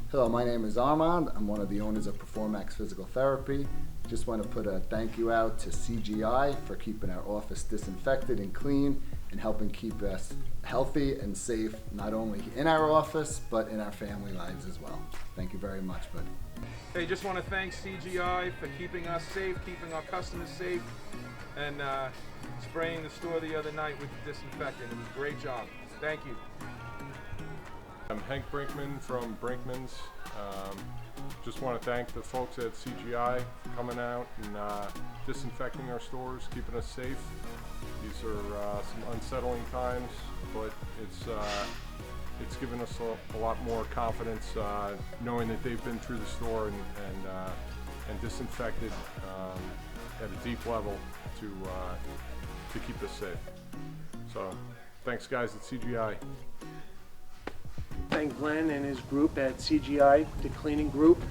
Hello, my name is Armand. I'm one of the owners of Performax Physical Therapy. Just want to put a thank you out to CGI for keeping our office disinfected and clean and helping keep us healthy and safe, not only in our office, but in our family lives as well. Thank you very much, bud. Hey, just want to thank CGI for keeping us safe, keeping our customers safe, and spraying the store the other night with the disinfectant. It was a great job. Thank you. I'm Hank Brinkman from Brinkman's. Just want to thank the folks at CGI for coming out and disinfecting our stores, keeping us safe. These are some unsettling times, but it's given us a lot more confidence knowing that they've been through the store and disinfected at a deep level to keep us safe. So thanks guys at CGI. Thank Glenn and his group at CGI, the cleaning group,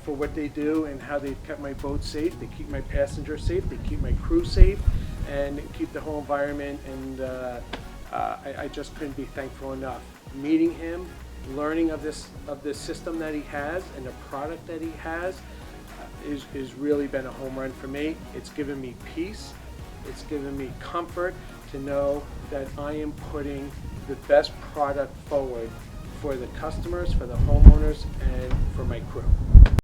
for what they do and how they've kept my boat safe. They keep my passengers safe, they keep my crew safe, and keep the whole environment. And I just couldn't be thankful enough. Meeting him, learning of this system that he has and the product that he has is really been a home run for me. It's given me peace. It's given me comfort to know that I am putting the best product forward for the customers, for the homeowners, and for my crew.